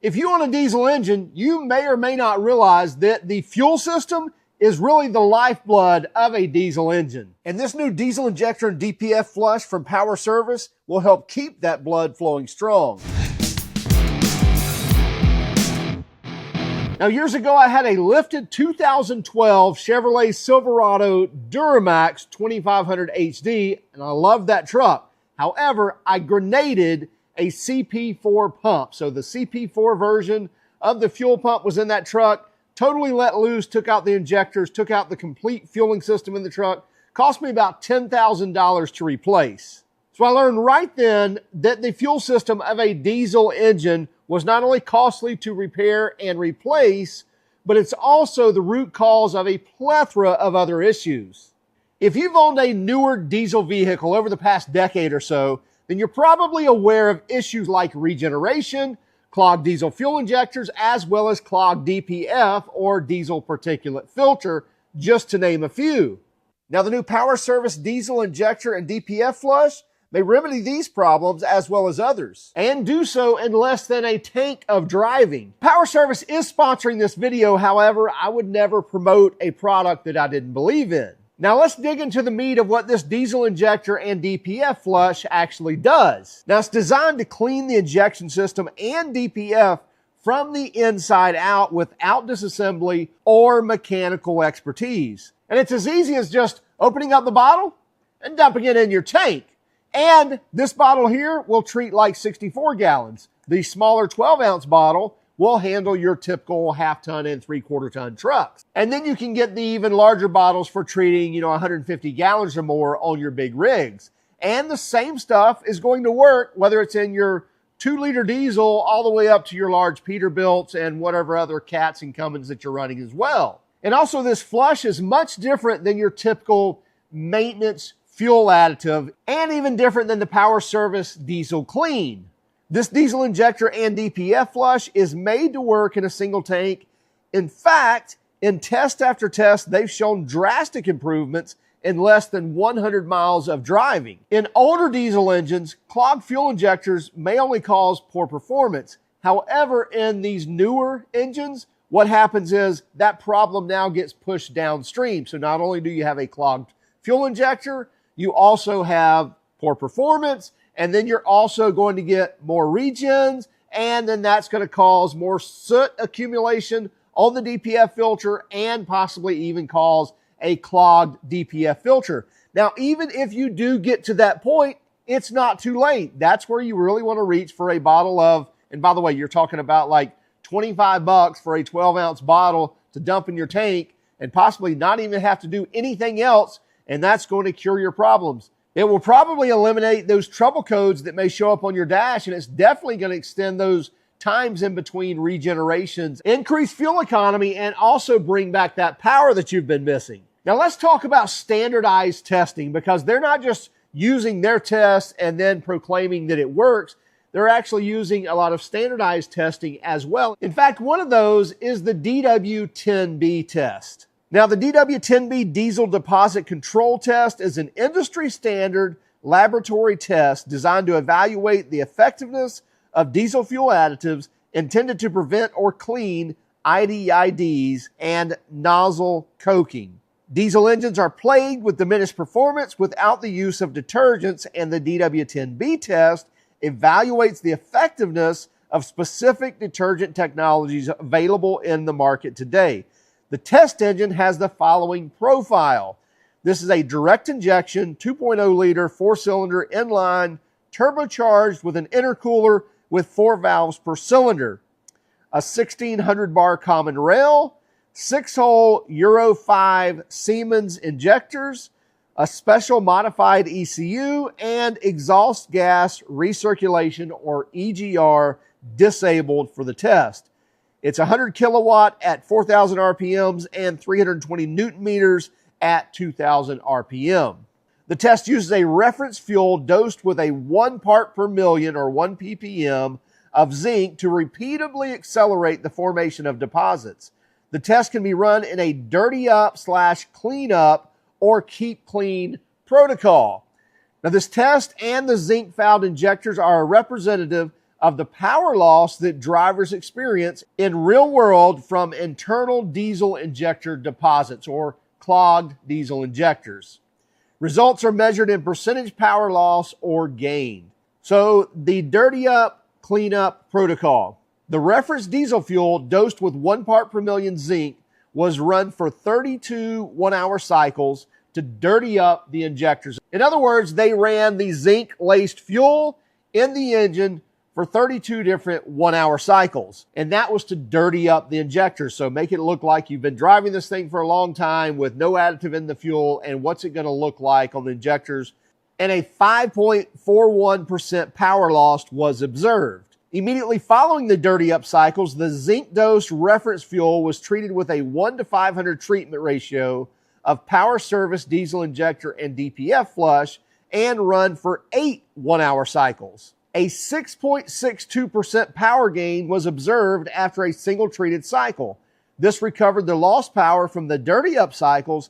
If you own a diesel engine, you may or may not realize that the fuel system is really the lifeblood of a diesel engine. And this new diesel injector and DPF flush from Power Service will help keep that blood flowing strong. Now, years ago, I had a lifted 2012 Chevrolet Silverado Duramax 2500 HD, and I loved that truck. However, I grenaded a CP4 pump. So the CP4 version of the fuel pump was in that truck, totally let loose, took out the injectors, took out the complete fueling system in the truck, cost me about $10,000 to replace. So I learned right then that the fuel system of a diesel engine was not only costly to repair and replace, but it's also the root cause of a plethora of other issues. If you've owned a newer diesel vehicle over the past decade or so, then you're probably aware of issues like regeneration, clogged diesel fuel injectors, as well as clogged DPF or diesel particulate filter, just to name a few. Now, the new Power Service diesel injector and DPF flush may remedy these problems as well as others, and do so in less than a tank of driving. Power Service is sponsoring this video. However, I would never promote a product that I didn't believe in. Now let's dig into the meat of what this diesel injector and DPF flush actually does. Now, it's designed to clean the injection system and DPF from the inside out without disassembly or mechanical expertise. And it's as easy as just opening up the bottle and dumping it in your tank. And this bottle here will treat like 64 gallons. The smaller 12-ounce bottle will handle your typical half-ton and three-quarter-ton trucks. And then you can get the even larger bottles for treating, 150 gallons or more on your big rigs. And the same stuff is going to work whether it's in your 2-liter diesel all the way up to your large Peterbilts and whatever other Cats and Cummins that you're running as well. And also, this flush is much different than your typical maintenance fuel additive, and even different than the Power Service Diesel Clean. This diesel injector and DPF flush is made to work in a single tank. In fact, in test after test, they've shown drastic improvements in less than 100 miles of driving. In older diesel engines, clogged fuel injectors may only cause poor performance. However, in these newer engines, what happens is that problem now gets pushed downstream. So not only do you have a clogged fuel injector, you also have poor performance, and then you're also going to get more regens, and then that's going to cause more soot accumulation on the DPF filter and possibly even cause a clogged DPF filter. Now, even if you do get to that point, it's not too late. That's where you really want to reach for a bottle of, and by the way, you're talking about like $25 for a 12-ounce bottle to dump in your tank and possibly not even have to do anything else, and that's going to cure your problems. It will probably eliminate those trouble codes that may show up on your dash, and it's definitely going to extend those times in between regenerations, increase fuel economy, and also bring back that power that you've been missing. Now let's talk about standardized testing, because they're not just using their tests and then proclaiming that it works. They're actually using a lot of standardized testing as well. In fact, one of those is the DW10B test. Now, the DW10B Diesel Deposit Control Test is an industry-standard laboratory test designed to evaluate the effectiveness of diesel fuel additives intended to prevent or clean IDIDs and nozzle coking. Diesel engines are plagued with diminished performance without the use of detergents, and the DW10B test evaluates the effectiveness of specific detergent technologies available in the market today. The test engine has the following profile. This is a direct injection, 2.0-liter, 4-cylinder, inline, turbocharged with an intercooler with 4 valves per cylinder, a 1600-bar common rail, 6-hole Euro 5 Siemens injectors, a special modified ECU, and exhaust gas recirculation, or EGR, disabled for the test. It's 100 kilowatt at 4,000 RPMs and 320 Newton meters at 2,000 RPM. The test uses a reference fuel dosed with a 1 part per million, or 1 ppm, of zinc to repeatedly accelerate the formation of deposits. The test can be run in a dirty up / clean up or keep clean protocol. Now, this test and the zinc valve injectors are a representative of the power loss that drivers experience in real world from internal diesel injector deposits or clogged diesel injectors. Results are measured in percentage power loss or gain. So the dirty up, clean up protocol. The reference diesel fuel dosed with 1 part per million zinc was run for 32 1-hour cycles to dirty up the injectors. In other words, they ran the zinc-laced fuel in the engine for 32 different 1-hour cycles. And that was to dirty up the injectors. So make it look like you've been driving this thing for a long time with no additive in the fuel. And what's it going to look like on the injectors? And a 5.41% power loss was observed. Immediately following the dirty up cycles, the zinc dose reference fuel was treated with a 1 to 500 treatment ratio of power service diesel injector and DPF flush and run for 8 1-hour cycles. A 6.62% power gain was observed after a single treated cycle. This recovered the lost power from the dirty up cycles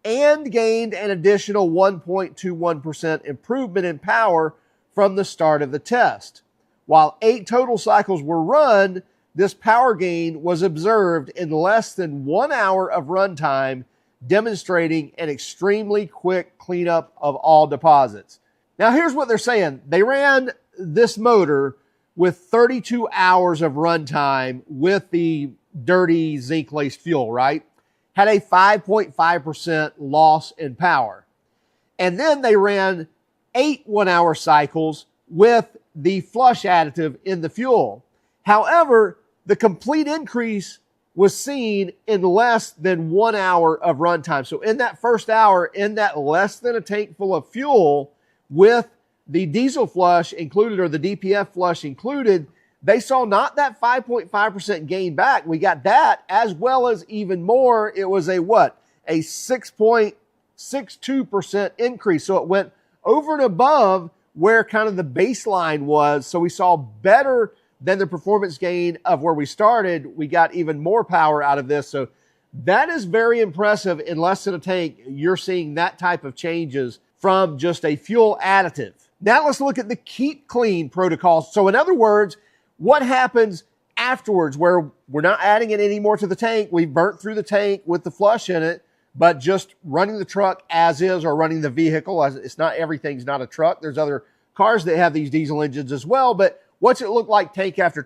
and gained an additional 1.21% improvement in power from the start of the test. While 8 total cycles were run, this power gain was observed in less than 1 hour of runtime, demonstrating an extremely quick cleanup of all deposits. Now here's what they're saying. They ran this motor with 32 hours of runtime with the dirty zinc-laced fuel, right? Had a 5.5% loss in power. And then they ran 8 1-hour cycles with the flush additive in the fuel. However, the complete increase was seen in less than 1 hour of runtime. So in that first hour, in that less than a tank full of fuel with the diesel flush included or the DPF flush included, they saw not that 5.5% gain back. We got that as well as even more. It was a what? A 6.62% increase. So it went over and above where kind of the baseline was. So we saw better than the performance gain of where we started. We got even more power out of this. So that is very impressive. In less than a tank, you're seeing that type of changes from just a fuel additive. Now let's look at the keep clean protocol. So in other words, what happens afterwards where we're not adding it anymore to the tank? We've burnt through the tank with the flush in it, but just running the truck as is or running the vehicle. It's not, everything's not a truck. There's other cars that have these diesel engines as well, but what's it look like tank after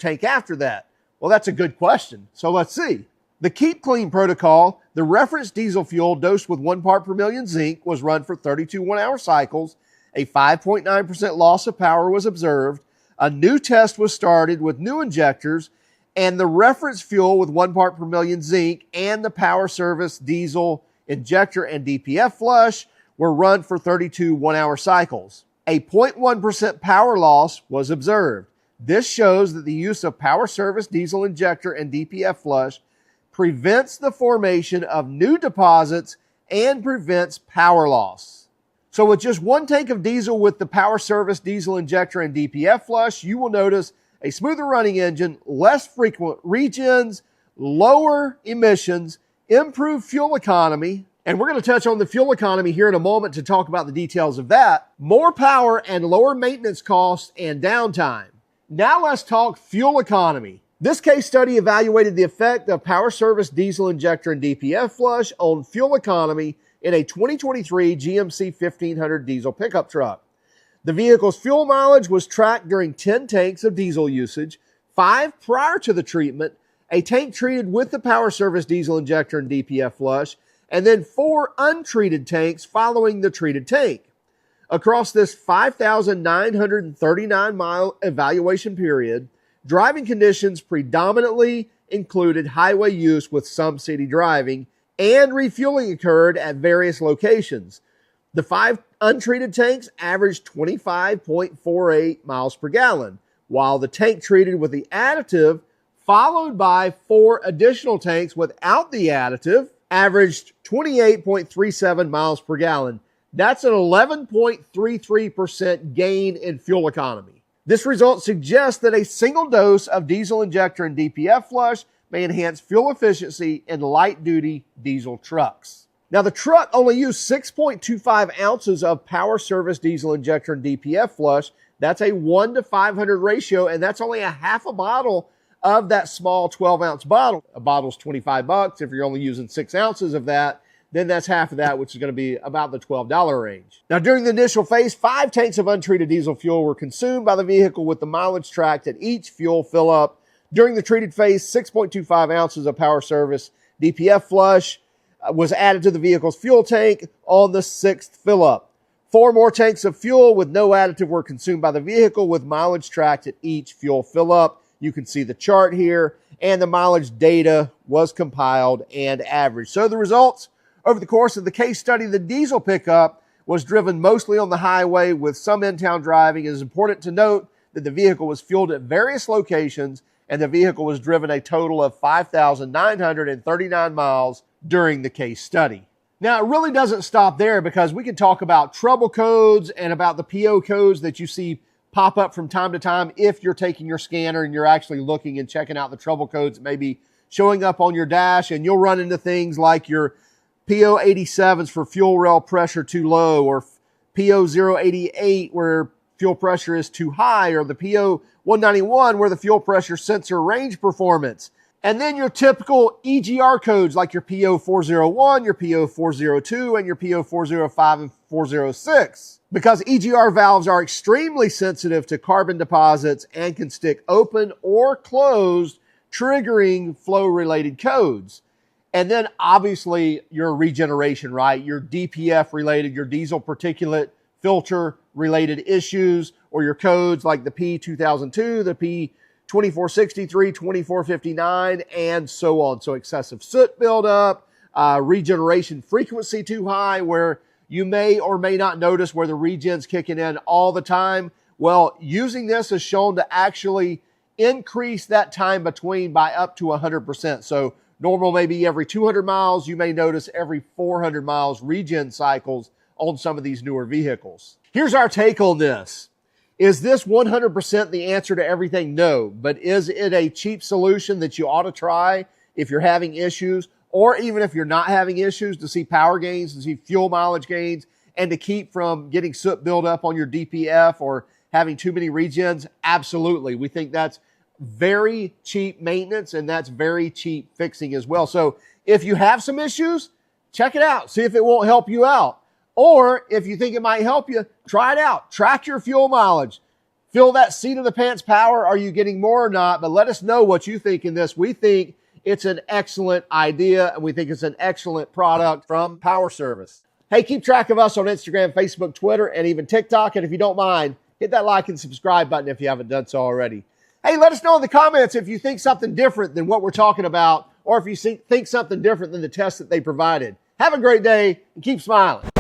that? Well, that's a good question. So let's see. The keep clean protocol, the reference diesel fuel dosed with 1 part per million zinc was run for 32 1-hour cycles. A 5.9% loss of power was observed. A new test was started with new injectors, and the reference fuel with 1 part per million zinc and the power service diesel injector and DPF flush were run for 32 1-hour cycles. A 0.1% power loss was observed. This shows that the use of power service diesel injector and DPF flush prevents the formation of new deposits and prevents power loss. So with just 1 tank of diesel with the power service diesel injector and DPF flush, you will notice a smoother running engine, less frequent regens, lower emissions, improved fuel economy, and we're going to touch on the fuel economy here in a moment to talk about the details of that, more power and lower maintenance costs and downtime. Now let's talk fuel economy. This case study evaluated the effect of power service diesel injector and DPF flush on fuel economy in a 2023 GMC 1500 diesel pickup truck. The vehicle's fuel mileage was tracked during 10 tanks of diesel usage, 5 prior to the treatment, a tank treated with the power service diesel injector and DPF flush, and then 4 untreated tanks following the treated tank. Across this 5,939-mile evaluation period, driving conditions predominantly included highway use with some city driving, and refueling occurred at various locations. The 5 untreated tanks averaged 25.48 miles per gallon, while the tank treated with the additive, followed by 4 additional tanks without the additive, averaged 28.37 miles per gallon. That's an 11.33% gain in fuel economy. This result suggests that a single dose of diesel injector and DPF flush may enhance fuel efficiency in light-duty diesel trucks. Now, the truck only used 6.25 ounces of power service diesel injector and DPF flush. That's a 1 to 500 ratio, and that's only a half a bottle of that small 12-ounce bottle. A bottle's $25. If you're only using 6 ounces of that, then that's half of that, which is going to be about the $12 range. Now, during the initial phase, 5 tanks of untreated diesel fuel were consumed by the vehicle with the mileage tracked at each fuel fill-up. During the treated phase, 6.25 ounces of Power Service DPF flush was added to the vehicle's fuel tank on the 6th fill-up. 4 more tanks of fuel with no additive were consumed by the vehicle with mileage tracked at each fuel fill-up. You can see the chart here, and the mileage data was compiled and averaged. So the results, over the course of the case study, the diesel pickup was driven mostly on the highway with some in-town driving. It is important to note that the vehicle was fueled at various locations, and the vehicle was driven a total of 5,939 miles during the case study. Now, it really doesn't stop there, because we can talk about trouble codes and about the PO codes that you see pop up from time to time if you're taking your scanner and you're actually looking and checking out the trouble codes that may be showing up on your dash, and you'll run into things like your PO 87s for fuel rail pressure too low, or PO 088 where fuel pressure is too high, or the PO 191 where the fuel pressure sensor range performance. And then your typical EGR codes like your PO 401, your PO 402, and your PO 405 and 406. Because EGR valves are extremely sensitive to carbon deposits and can stick open or closed, triggering flow-related codes. And then obviously your regeneration, right? Your DPF related, your diesel particulate filter related issues, or your codes like the P2002, the P2463, 2459, and so on. So excessive soot buildup, regeneration frequency too high, where you may or may not notice where the regen's kicking in all the time. Well, using this is shown to actually increase that time between by up to 100%. So normal maybe every 200 miles, you may notice every 400 miles regen cycles on some of these newer vehicles. Here's our take on this. Is this 100% the answer to everything? No. But is it a cheap solution that you ought to try if you're having issues, or even if you're not having issues, to see power gains, to see fuel mileage gains, and to keep from getting soot buildup on your DPF or having too many regens? Absolutely. We think that's very cheap maintenance, and that's very cheap fixing as well. So if you have some issues, check it out. See if it won't help you out. Or if you think it might help you, try it out. Track your fuel mileage. Feel that seat of the pants power. Are you getting more or not? But let us know what you think in this. We think it's an excellent idea, and we think it's an excellent product from Power Service. Hey, keep track of us on Instagram, Facebook, Twitter, and even TikTok. And if you don't mind, hit that like and subscribe button if you haven't done so already. Hey, let us know in the comments if you think something different than what we're talking about, or if you think something different than the test that they provided. Have a great day and keep smiling.